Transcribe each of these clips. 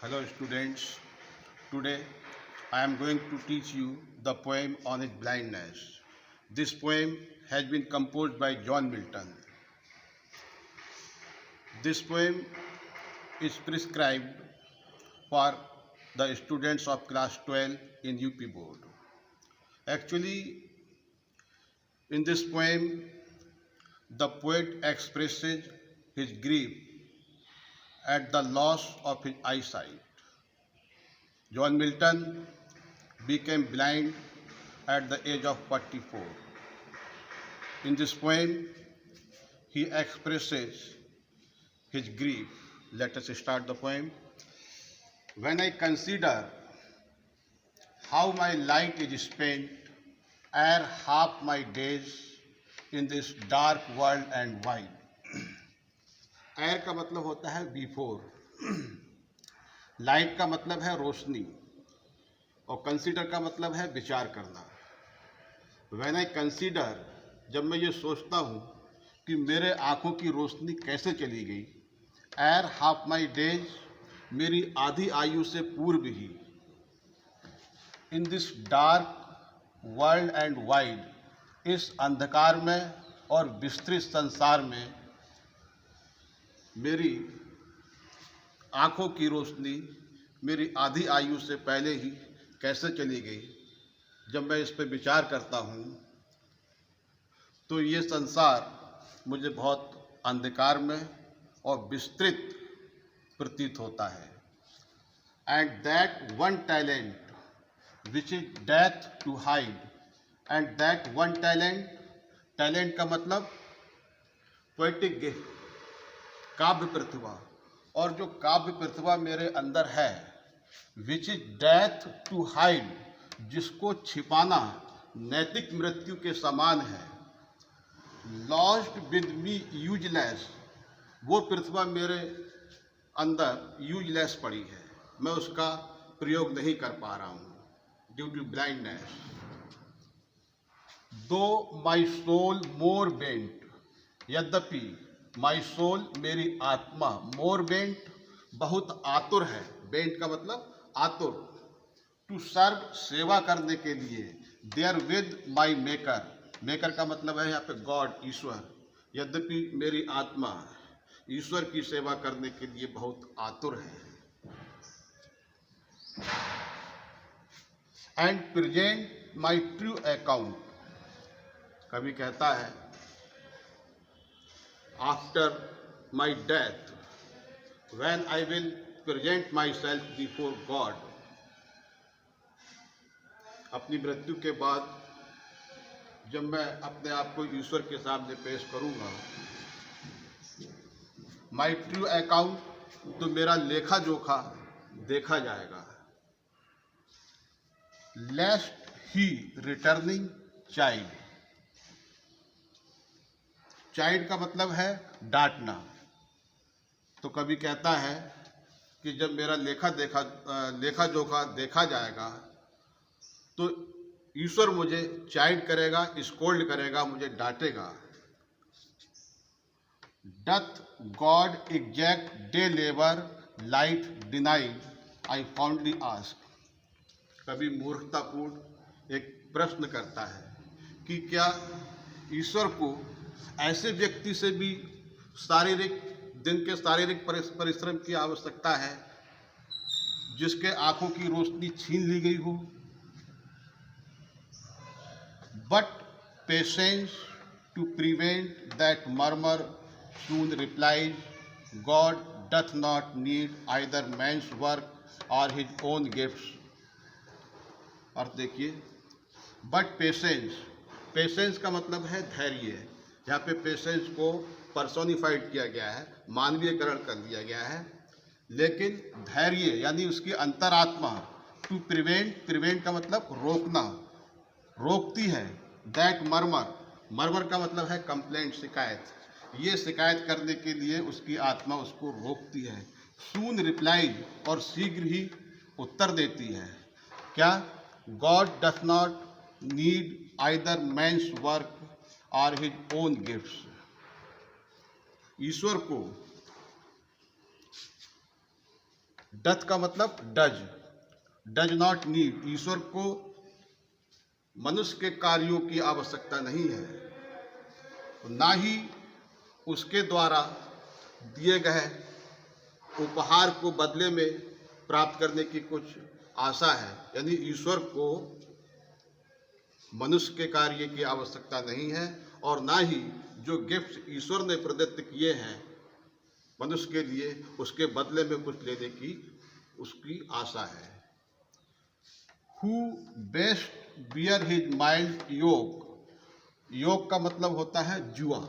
Hello students, today I am going to teach you the poem on his blindness. This poem has been composed by John Milton. This poem is prescribed for the students of class 12 in UP board. Actually, in this poem, the poet expresses his grief at the loss of his eyesight. John Milton became blind at the age of 44. In this poem, he expresses his grief. Let us start the poem. When I consider how my light is spent ere half my days in this dark world and wide. एर का मतलब होता है before, light का मतलब है रोशनी और consider का मतलब है विचार करना. व्हेन आई कंसीडर, जब मैं ये सोचता हूँ कि मेरे आँखों की रोशनी कैसे चली गई, एर हाफ माई डेज, मेरी आधी आयु से पूर्व ही, in this dark world and wide, इस अंधकार में और विस्तृत संसार में मेरी आँखों की रोशनी मेरी आधी आयु से पहले ही कैसे चली गई. जब मैं इस पर विचार करता हूँ तो ये संसार मुझे बहुत अंधकार में और विस्तृत प्रतीत होता है. And that one talent which is death to hide, and that one talent, talent का मतलब पोएटिक गिफ्ट, काव्य प्रतिभा, और जो काव्य प्रतिभा मेरे अंदर है, which is death to hide, जिसको छिपाना नैतिक मृत्यु के समान है. लॉस्ट विद मी यूजलेस, वो प्रतिभा मेरे अंदर यूजलेस पड़ी है, मैं उसका प्रयोग नहीं कर पा रहा हूँ ड्यू टू ब्लाइंडनेस. दो माई सोल मोर बेंट, यद्यपि माई सोल, मेरी आत्मा, मोर बेंट, बहुत आतुर है. बेंट का मतलब आतुर. टू सर्व, सेवा करने के लिए. Therewith my maker, maker का मतलब है यहाँ पे गॉड, ईश्वर. यद्यपि मेरी आत्मा ईश्वर की सेवा करने के लिए बहुत आतुर है. And present my true account, कवि कहता है after my death, when I will present myself before God, अपनी मृत्यु के बाद जब मैं अपने आप को ईश्वर के सामने पेश करूंगा, माई ट्रू अकाउंट, तो मेरा लेखा जोखा देखा जाएगा. लेस्ट ही रिटर्निंग चाइल्ड, चाइल्ड का मतलब है डांटना. तो कवि कहता है कि जब मेरा लेखा जोखा देखा जाएगा तो ईश्वर मुझे चाइल्ड करेगा, स्कोल्ड करेगा, मुझे डांटेगा. Doth God exact day labour light denied, I fondly ask. कभी मूर्खतापूर्ण एक प्रश्न करता है कि क्या ईश्वर को ऐसे व्यक्ति से भी दिन के शारीरिक परिश्रम की आवश्यकता है जिसके आंखों की रोशनी छीन ली गई हो. But patience to prevent that murmur soon replies, God doth not need either man's work or his own gifts. अर्थ देखिए, बट पेशेंस, पेशेंस का मतलब है धैर्य. यहाँ पे पेशेंस को पर्सोनिफाइड किया गया है, मानवीयकरण कर दिया गया है. लेकिन धैर्य यानी उसकी अंतरात्मा, टू प्रिवेंट, प्रिवेंट का मतलब रोकना, रोकती है. दैट मर्मर, मर्मर का मतलब है कंप्लेंट, शिकायत. ये शिकायत करने के लिए उसकी आत्मा उसको रोकती है. सून रिप्लाइज, और शीघ्र ही उत्तर देती है. क्या? God doth not need either man's work or his own gifts. ईश्वर को डथ का मतलब डज नॉट नीड। ईश्वर को मनुष्य के कार्यों की आवश्यकता नहीं है, ना ही उसके द्वारा दिए गए उपहार को बदले में प्राप्त करने की कुछ आशा है। यानी ईश्वर को मनुष्य के कार्य की आवश्यकता नहीं है, और ना ही जो गिफ्ट ईश्वर ने प्रदत्त किए हैं मनुष्य के लिए, उसके बदले में कुछ लेने की उसकी आशा है। Who best bear his mild yoke। योग का मतलब होता है जुआ,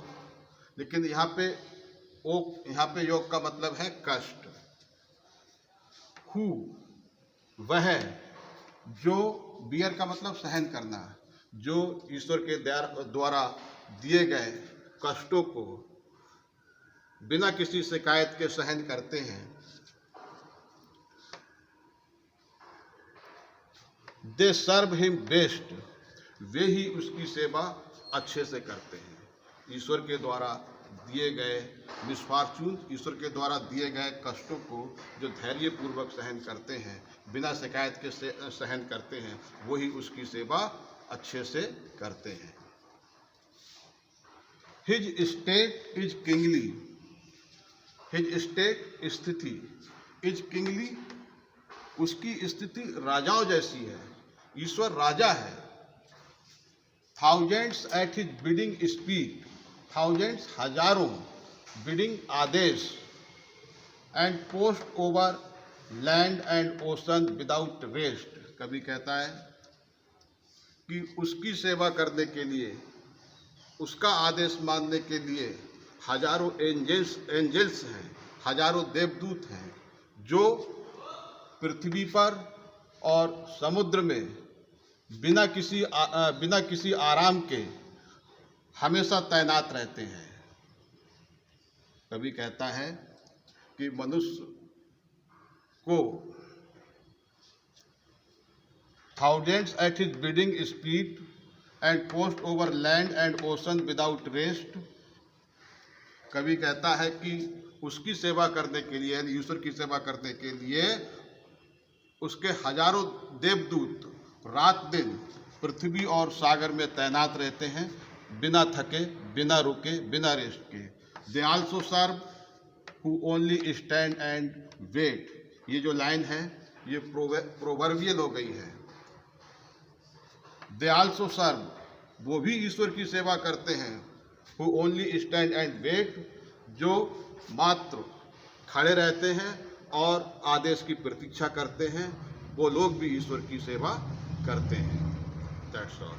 लेकिन यहाँ पे योग का मतलब है कष्ट। Who वह, जो बियर का मतलब सहन करना, जो ईश्वर के द्वारा दिए गए कष्टों को बिना किसी शिकायत के सहन करते हैं। दे सर्व हिम बेस्ट। वे ही उसकी सेवा अच्छे से करते हैं। ईश्वर के द्वारा दिए गए मिसफॉर्चून, ईश्वर के द्वारा दिए गए कष्टों को जो धैर्यपूर्वक सहन करते हैं, बिना शिकायत के सहन करते हैं, वही उसकी सेवा अच्छे से करते हैं। His state is kingly. His state स्थिति, इज किंगली उसकी स्थिति राजाओं जैसी है। ईश्वर राजा है। Thousands at his bidding speak. Thousands हजारों, बिडिंग आदेश, and post over land and ocean without rest. कभी कहता है कि उसकी सेवा करने के लिए, उसका आदेश मानने के लिए हजारों एंजल्स हैं, हजारों देवदूत हैं, जो पृथ्वी पर और समुद्र में बिना किसी आराम के हमेशा तैनात रहते हैं। कभी कहता है कि मनुष्य को thousands at his bidding speed and post over land and ocean without rest. कभी कहता है कि उसकी सेवा करने के लिए, ईश्वर की सेवा करने के लिए उसके हजारों देवदूत रात दिन पृथ्वी और सागर में तैनात रहते हैं, बिना थके, बिना रुके, बिना रेस्ट के। They also serve who only stand and wait. ये जो लाइन है ये प्रोवर्बियल हो गई है। दे आल्सो सर्व, वो भी ईश्वर की सेवा करते हैं, who only stand and wait, जो मात्र खड़े रहते हैं और आदेश की प्रतीक्षा करते हैं, वो लोग भी ईश्वर की सेवा करते हैं। That's all.